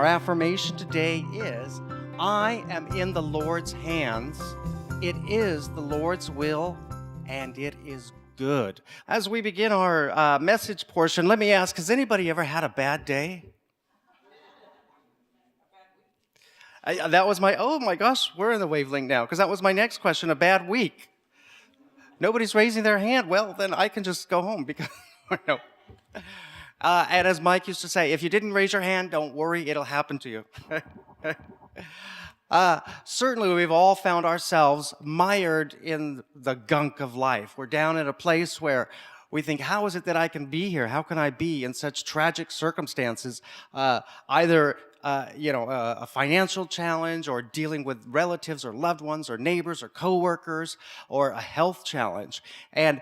Our affirmation today is, I am in the Lord's hands. It is the Lord's will, and it is good. As we begin our message portion, let me ask, has anybody ever had a bad day? That was oh my gosh, we're in the wavelength now, because that was my next question, a bad week. Nobody's raising their hand. Well, then I can just go home because, no. And as Mike used to say, if you didn't raise your hand, don't worry, it'll happen to you. Certainly, we've all found ourselves mired in the gunk of life. We're down at a place where we think, how is it that I can be here? How can I be in such tragic circumstances? Either a financial challenge, or dealing with relatives or loved ones or neighbors or coworkers, or a health challenge. And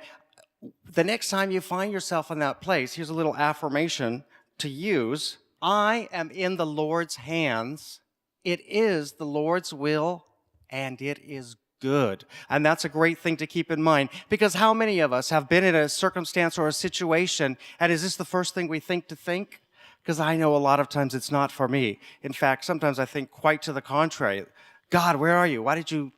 the next time you find yourself in that place, here's a little affirmation to use. I am in the Lord's hands. It is the Lord's will, and it is good. And that's a great thing to keep in mind, because how many of us have been in a circumstance or a situation, and is this the first thing we think to think? Because I know a lot of times it's not for me. In fact, sometimes I think quite to the contrary. God, where are you? Why did you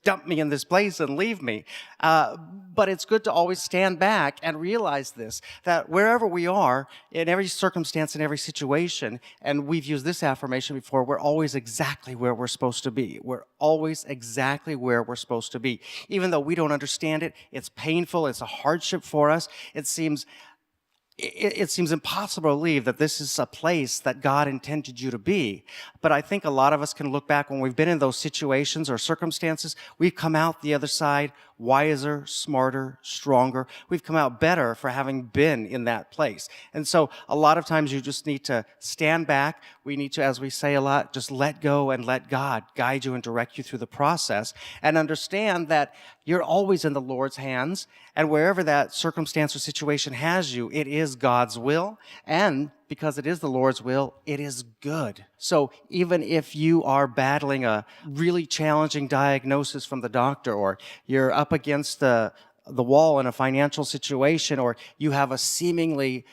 dump me in this place and leave me? But it's good to always stand back and realize this, that wherever we are, in every circumstance, in every situation, and we've used this affirmation before, we're always exactly where we're supposed to be. We're always exactly where we're supposed to be. Even though we don't understand it, it's painful, it's a hardship for us, it seems impossible to believe that this is a place that God intended you to be. But I think a lot of us can look back when we've been in those situations or circumstances. We've come out the other side wiser, smarter, stronger. We've come out better for having been in that place. And so a lot of times you just need to stand back. We need to, as we say a lot, just let go and let God guide you and direct you through the process, and understand that you're always in the Lord's hands, and wherever that circumstance or situation has you, it is God's will, and because it is the Lord's will, it is good. So even if you are battling a really challenging diagnosis from the doctor, or you're up against the wall in a financial situation, or you have a seemingly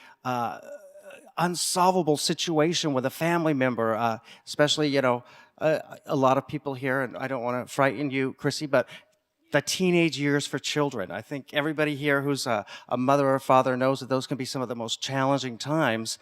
unsolvable situation with a family member, especially, a lot of people here, and I don't want to frighten you, Chrissy, but the teenage years for children. I think everybody here who's a mother or father knows that those can be some of the most challenging times,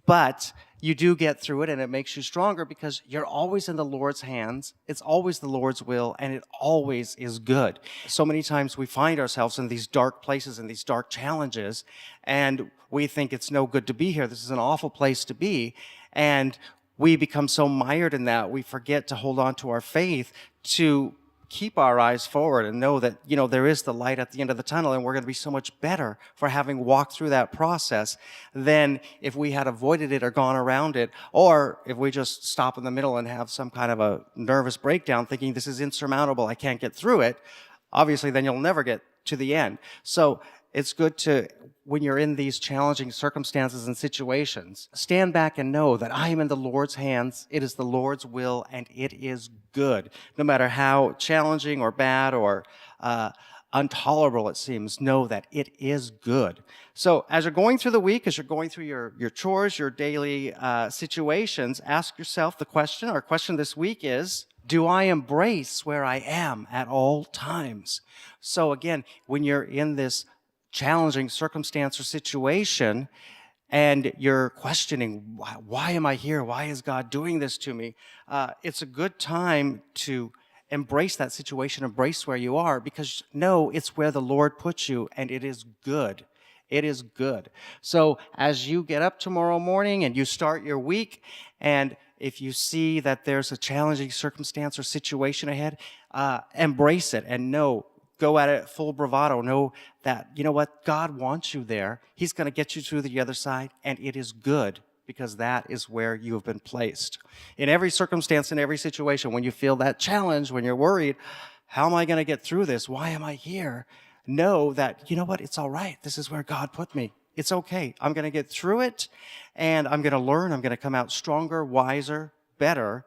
but you do get through it, and it makes you stronger because you're always in the Lord's hands. It's always the Lord's will, and it always is good. So many times we find ourselves in these dark places and these dark challenges, and we think it's no good to be here. This is an awful place to be, and we become so mired in that, we forget to hold on to our faith, to keep our eyes forward and know that, there is the light at the end of the tunnel, and we're going to be so much better for having walked through that process than if we had avoided it or gone around it, or if we just stop in the middle and have some kind of a nervous breakdown thinking this is insurmountable, I can't get through it. Obviously, then you'll never get to the end. So it's good to, when you're in these challenging circumstances and situations, stand back and know that I am in the Lord's hands. It is the Lord's will, and it is good. No matter how challenging or bad or intolerable it seems, know that it is good. So as you're going through the week, as you're going through your chores, your daily situations, ask yourself the question. Our question this week is, do I embrace where I am at all times? So again, when you're in this challenging circumstance or situation, and you're questioning, why am I here? Why is God doing this to me? It's a good time to embrace that situation, embrace where you are, because know it's where the Lord puts you, and it is good. It is good. So as you get up tomorrow morning and you start your week, and if you see that there's a challenging circumstance or situation ahead, embrace it and go at it full bravado. Know that, God wants you there. He's going to get you through the other side, and it is good, because that is where you have been placed. In every circumstance, in every situation, when you feel that challenge, when you're worried, how am I going to get through this? Why am I here? Know that, it's all right. This is where God put me. It's okay. I'm going to get through it, and I'm going to learn. I'm going to come out stronger, wiser, better,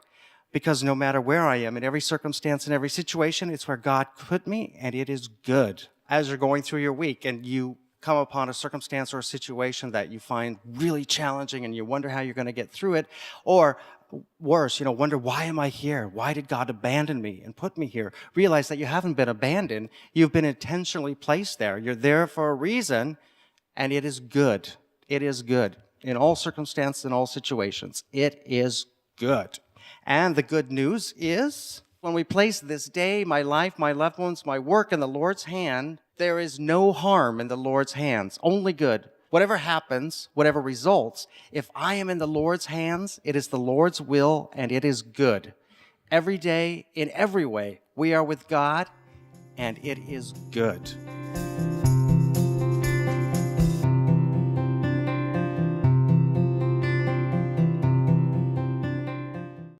because no matter where I am, in every circumstance, in every situation, it's where God put me, and it is good. As you're going through your week and you come upon a circumstance or a situation that you find really challenging and you wonder how you're going to get through it, or worse, wonder, why am I here? Why did God abandon me and put me here? Realize that you haven't been abandoned. You've been intentionally placed there. You're there for a reason, and it is good. It is good. In all circumstances, in all situations, it is good. And the good news is, when we place this day, my life, my loved ones, my work in the Lord's hand, there is no harm in the Lord's hands, only good. Whatever happens, whatever results, if I am in the Lord's hands, it is the Lord's will and it is good. Every day, in every way, we are with God and it is good.